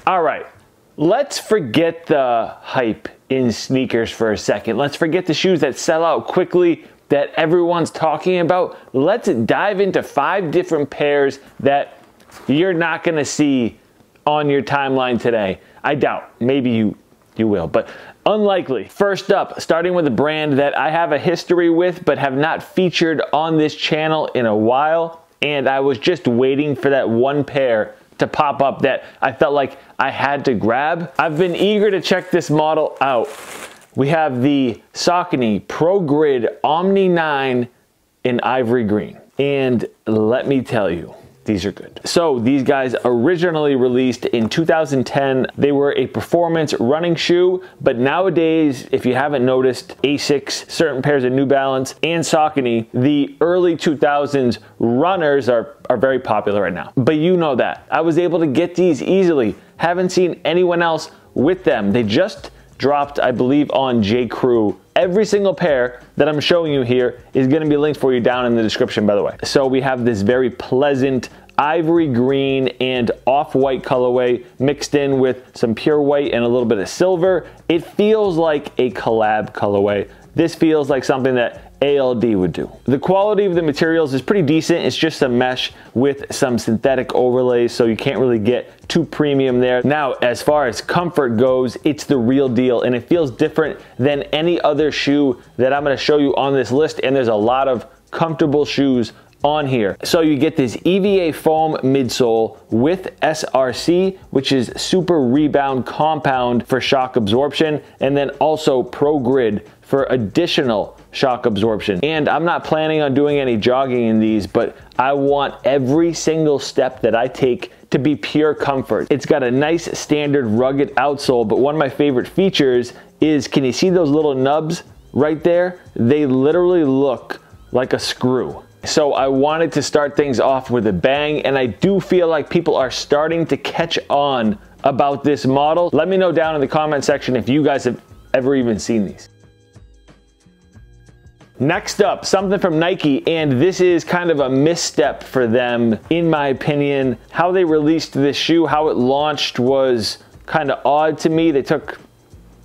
All right, let's forget the hype in sneakers for a second. Let's forget the shoes that sell out quickly that everyone's talking about. Let's dive into 5 different pairs that you're not gonna see on your timeline today. I doubt, maybe you will, but unlikely. First up, starting with a brand that I have a history with but have not featured on this channel in a while, and I was just waiting for that one pair to pop up that I felt like I had to grab. I've been eager to check this model out. We have the Socony Pro Grid Omni 9 in ivory green. And let me tell you, these are good. So these guys originally released in 2010. They were a performance running shoe, but nowadays, if you haven't noticed, Asics, certain pairs of New Balance, and Saucony, the early 2000s runners are very popular right now. But you know that. I was able to get these easily. Haven't seen anyone else with them. They just dropped, I believe, on J. Crew. Every single pair that I'm showing you here is going to be linked for you down in the description, by the way. So we have this very pleasant ivory green and off-white colorway mixed in with some pure white and a little bit of silver. It feels like a collab colorway. This feels like something that ALD would do. The quality of the materials is pretty decent. It's just some mesh with some synthetic overlays, so you can't really get too premium there. Now, as far as comfort goes, it's the real deal, and it feels different than any other shoe that I'm gonna show you on this list, and there's a lot of comfortable shoes on here. So you get this EVA foam midsole with SRC, which is super rebound compound for shock absorption, and then also Pro Grid for additional shock absorption. And I'm not planning on doing any jogging in these, but I want every single step that I take to be pure comfort. It's got a nice standard rugged outsole, but one of my favorite features is, can you see those little nubs right there? They literally look like a screw. So I wanted to start things off with a bang, and I do feel like people are starting to catch on about this model. Let me know down in the comment section if you guys have ever even seen these. Next up, something from Nike, and this is kind of a misstep for them, in my opinion. How they released this shoe, how it launched was kind of odd to me. They took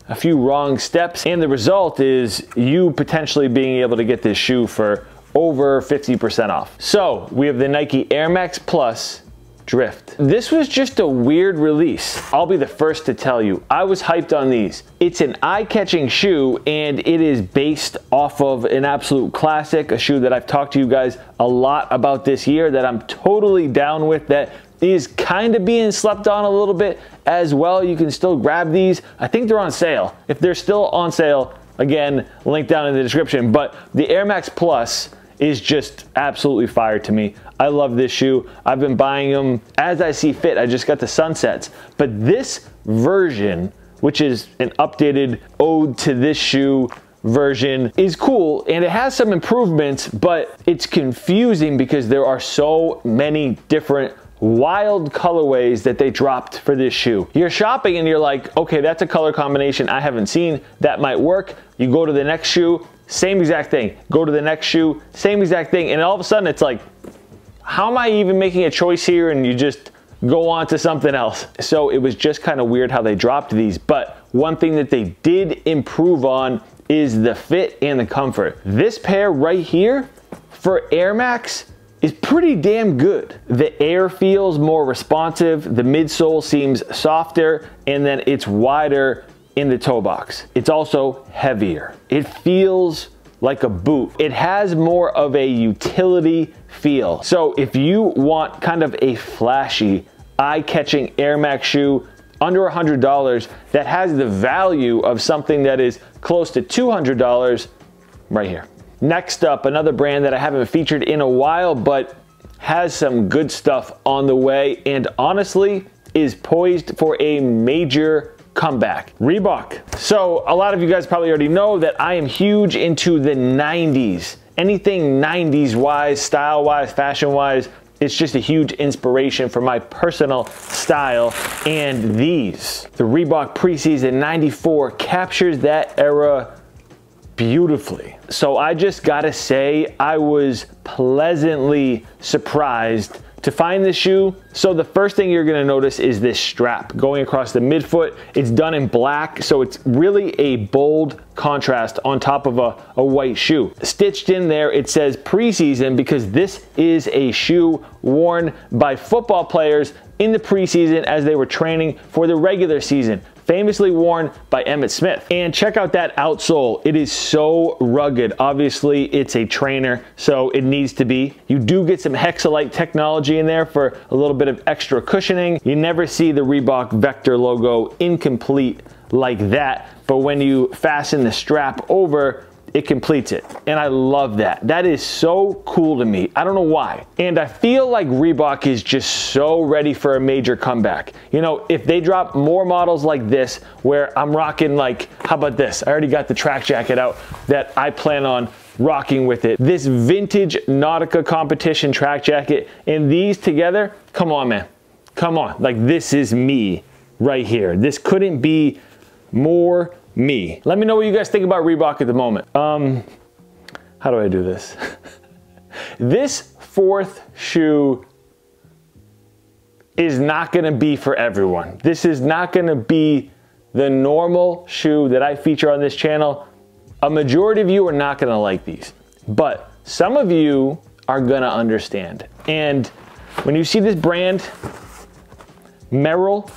a few wrong steps, and the result is you potentially being able to get this shoe for over 50% off. So we have the Nike Air Max Plus Drift. This was just a weird release. I'll be the first to tell you, I was hyped on these. It's an eye-catching shoe, and it is based off of an absolute classic, a shoe that I've talked to you guys a lot about this year, that I'm totally down with, that is kind of being slept on a little bit as well. You can still grab these. I think they're on sale. If they're still on sale, again, link down in the description. But the Air Max Plus is just absolutely fire to me. I love this shoe. I've been buying them as I see fit. I just got the Sunsets. But this version, which is an updated ode to this shoe version, is cool, and it has some improvements, but it's confusing because there are so many different wild colorways that they dropped for this shoe. You're shopping and you're like, okay, that's a color combination I haven't seen, that might work. You go to the next shoe, same exact thing. Go to the next shoe, same exact thing. And all of a sudden it's like, how am I even making a choice here? And you just go on to something else. So it was just kind of weird how they dropped these. But one thing that they did improve on is the fit and the comfort. This pair right here for Air Max is pretty damn good. The air feels more responsive, the midsole seems softer, and then it's wider in the toe box. It's also heavier. It feels like a boot. It has more of a utility feel. So if you want kind of a flashy, eye-catching Air Max shoe under $100 that has the value of something that is close to $200, right here. Next up, another brand that I haven't featured in a while, but has some good stuff on the way, and honestly is poised for a major comeback. Reebok. So a lot of you guys probably already know that I am huge into the 90s. Anything 90s wise, style wise, fashion wise, it's just a huge inspiration for my personal style. And these, the Reebok preseason 94, captures that era beautifully. So I just gotta say, I was pleasantly surprised to find this shoe. So the first thing you're gonna notice is this strap going across the midfoot. It's done in black, so it's really a bold contrast on top of a white shoe. Stitched in there, it says preseason because this is a shoe worn by football players in the preseason as they were training for the regular season. Famously worn by Emmitt Smith. And check out that outsole. It is so rugged. Obviously, it's a trainer, so it needs to be. You do get some Hexalite technology in there for a little bit of extra cushioning. You never see the Reebok Vector logo incomplete like that, but when you fasten the strap over, it completes it. And I love that. That is so cool to me. I don't know why. And I feel like Reebok is just so ready for a major comeback. You know, if they drop more models like this, where I'm rocking like, how about this? I already got the track jacket out that I plan on rocking with it. This vintage Nautica competition track jacket and these together, come on, man. Come on. Like, this is me right here. This couldn't be more me. Let me know what you guys think about Reebok at the moment. How do I do this? This fourth shoe is not gonna be for everyone. This is not gonna be the normal shoe that I feature on this channel. A majority of you are not gonna like these, but some of you are gonna understand. And when you see this brand, Merrell,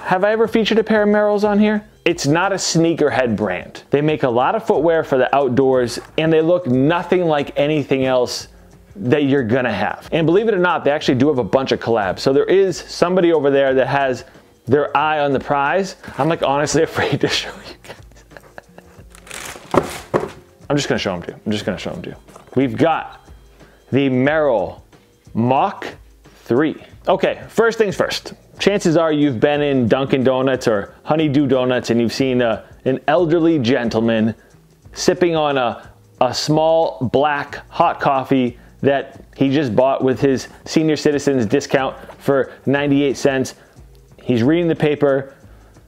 have I ever featured a pair of Merrells on here? It's not a sneakerhead brand. They make a lot of footwear for the outdoors and they look nothing like anything else that you're gonna have. And believe it or not, they actually do have a bunch of collabs. So there is somebody over there that has their eye on the prize. I'm like honestly afraid to show you guys. I'm just gonna show them to you. I'm just gonna show them to you. We've got the Merrell Mock 3. Okay, first things first. Chances are you've been in Dunkin' Donuts or Honeydew Donuts and you've seen an elderly gentleman sipping on a small black hot coffee that he just bought with his senior citizens discount for 98 cents. He's reading the paper,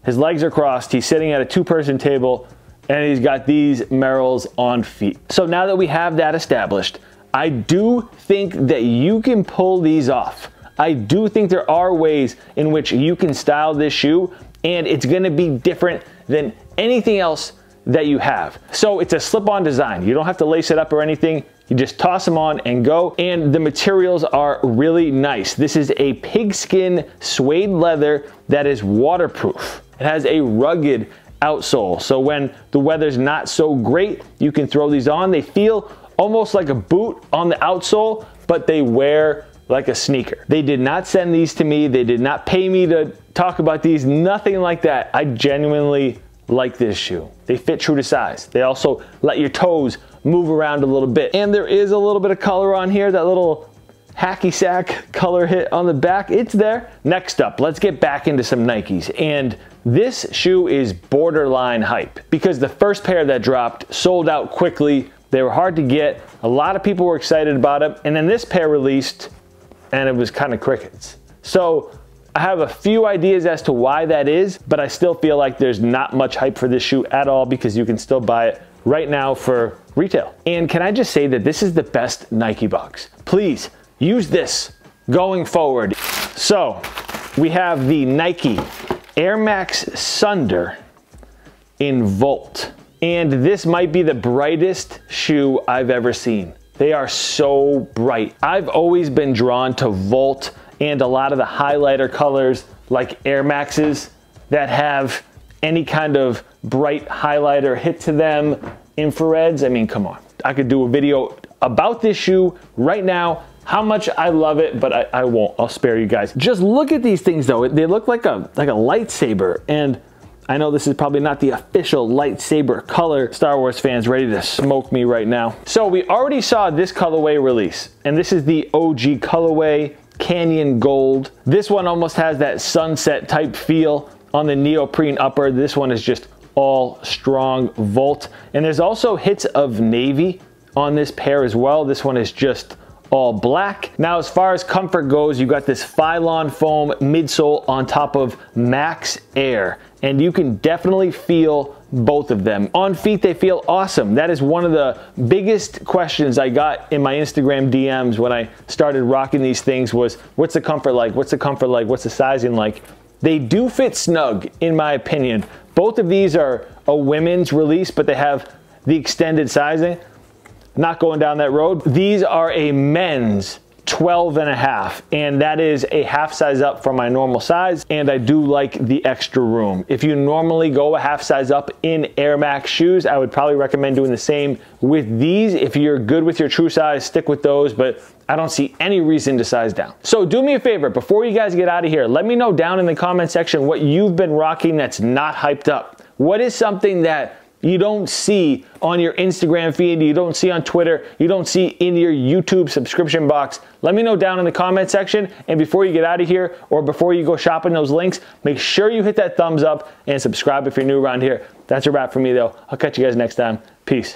his legs are crossed, he's sitting at a two-person table, and he's got these Merrells on feet. So now that we have that established, I do think that you can pull these off. I do think there are ways in which you can style this shoe and it's gonna be different than anything else that you have. So it's a slip-on design. You don't have to lace it up or anything. You just toss them on and go. And the materials are really nice. This is a pigskin suede leather that is waterproof. It has a rugged outsole. So when the weather's not so great, you can throw these on. They feel almost like a boot on the outsole, but they wear like a sneaker. They did not send these to me. They did not pay me to talk about these, nothing like that. I genuinely like this shoe. They fit true to size. They also let your toes move around a little bit. And there is a little bit of color on here, that little hacky sack color hit on the back, it's there. Next up, let's get back into some Nikes. And this shoe is borderline hype because the first pair that dropped sold out quickly. They were hard to get. A lot of people were excited about it. And then this pair released and it was kind of crickets. So I have a few ideas as to why that is, but I still feel like there's not much hype for this shoe at all because you can still buy it right now for retail. And can I just say that this is the best Nike box. Please use this going forward. So we have the Nike Air Max Sunder in Volt. And this might be the brightest shoe I've ever seen. They are so bright. I've always been drawn to Volt and a lot of the highlighter colors like Air Maxes that have any kind of bright highlighter hit to them, infrareds. I mean, come on. I could do a video about this shoe right now, how much I love it, but I won't. I'll spare you guys. Just look at these things though. They look like a lightsaber, and I know this is probably not the official lightsaber color. Star Wars fans ready to smoke me right now. So we already saw this colorway release, and this is the OG colorway, Canyon Gold. This one almost has that sunset type feel on the neoprene upper. This one is just all strong Volt. And there's also hits of navy on this pair as well. This one is just all black. Now, as far as comfort goes, you got this Phylon foam midsole on top of Max Air, and you can definitely feel both of them. On feet, they feel awesome. That is one of the biggest questions I got in my Instagram DMs when I started rocking these things was, what's the comfort like? What's the comfort like? What's the sizing like? They do fit snug, in my opinion. Both of these are a women's release, but they have the extended sizing. Not going down that road. These are a men's 12.5, and that is a half size up from my normal size, and I do like the extra room. If you normally go a half size up in Air Max shoes, I would probably recommend doing the same with these. If you're good with your true size, stick with those, but I don't see any reason to size down. So do me a favor, before you guys get out of here, let me know down in the comment section what you've been rocking that's not hyped up. What is something that you don't see on your Instagram feed, you don't see on Twitter, you don't see in your YouTube subscription box? Let me know down in the comment section. And before you get out of here, or before you go shopping those links, make sure you hit that thumbs up and subscribe if you're new around here. That's a wrap for me though. I'll catch you guys next time. Peace.